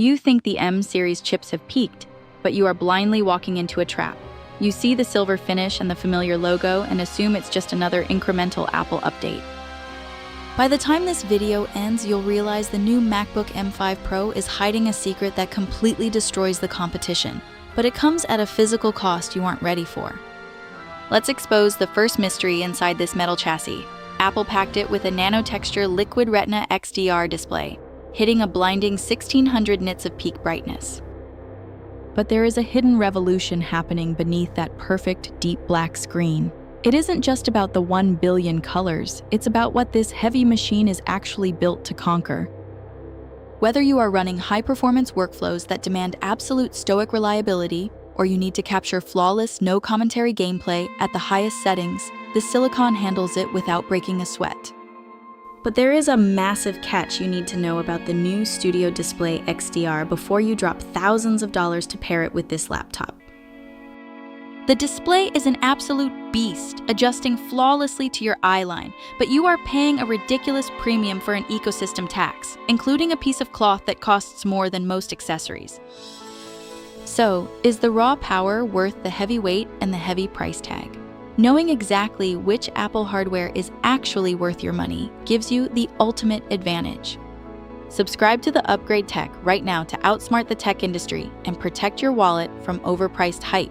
You think the M series chips have peaked, but you are blindly walking into a trap. You see the silver finish and the familiar logo and assume it's just another incremental Apple update. By the time this video ends, you'll realize the new MacBook M5 Pro is hiding a secret that completely destroys the competition, but it comes at a physical cost you aren't ready for. Let's expose the first mystery inside this metal chassis. Apple packed it with a nano-texture Liquid Retina XDR display, hitting a blinding 1600 nits of peak brightness. But there is a hidden revolution happening beneath that perfect deep black screen. It isn't just about the 1 billion colors, it's about what this heavy machine is actually built to conquer. Whether you are running high-performance workflows that demand absolute stoic reliability, or you need to capture flawless, no-commentary gameplay at the highest settings, the silicon handles it without breaking a sweat. But there is a massive catch you need to know about the new Studio Display XDR before you drop thousands of dollars to pair it with this laptop. The display is an absolute beast, adjusting flawlessly to your eye line, but you are paying a ridiculous premium for an ecosystem tax, including a piece of cloth that costs more than most accessories. So, is the raw power worth the heavy weight and the heavy price tag? Knowing exactly which Apple hardware is actually worth your money gives you the ultimate advantage. Subscribe to the Upgrade Tech right now to outsmart the tech industry and protect your wallet from overpriced hype.